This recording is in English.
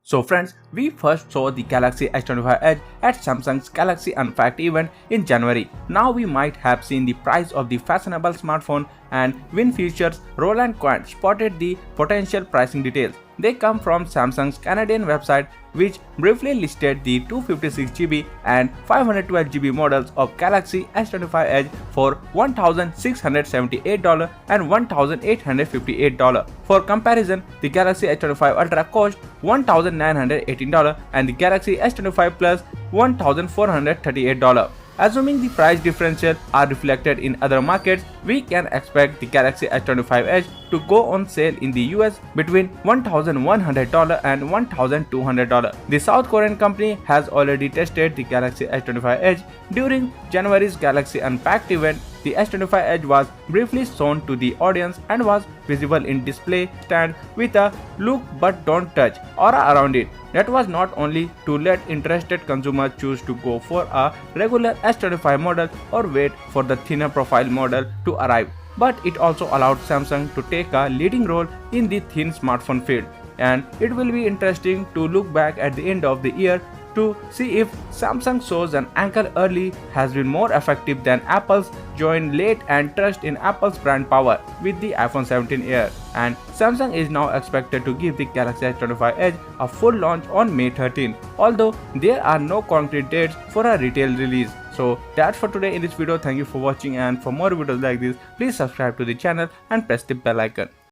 So friends, we first saw the Galaxy S25 Edge at Samsung's Galaxy Unpacked event in January. Now we might have seen the price of the fashionable smartphone, and Win Features Roland Quant spotted the potential pricing details. They come from Samsung's Canadian website, which briefly listed the 256GB and 512GB models of Galaxy S25 Edge for $1,678 and $1,858. For comparison, the Galaxy S25 Ultra cost $1,918 and the Galaxy S25 Plus $1,438. Assuming the price differential are reflected in other markets, we can expect the Galaxy S25 Edge to go on sale in the US between $1,100 and $1,200. The South Korean company has already tested the Galaxy S25 Edge during January's Galaxy Unpacked event. The S25 Edge was briefly shown to the audience and was visible in display stand with a "look but don't touch" aura around it. That was not only to let interested consumers choose to go for a regular S25 model or wait for the thinner profile model to arrive, but it also allowed Samsung to take a leading role in the thin smartphone field. And it will be interesting to look back at the end of the year to see if Samsung shows an anchor early has been more effective than Apple's joined late and trust in Apple's brand power with the iPhone 17 Air. And Samsung is now expected to give the Galaxy S25 Edge a full launch on May 13, although there are no concrete dates for a retail release. So that's for today in this video. Thank you for watching, and for more videos like this, please subscribe to the channel and press the bell icon.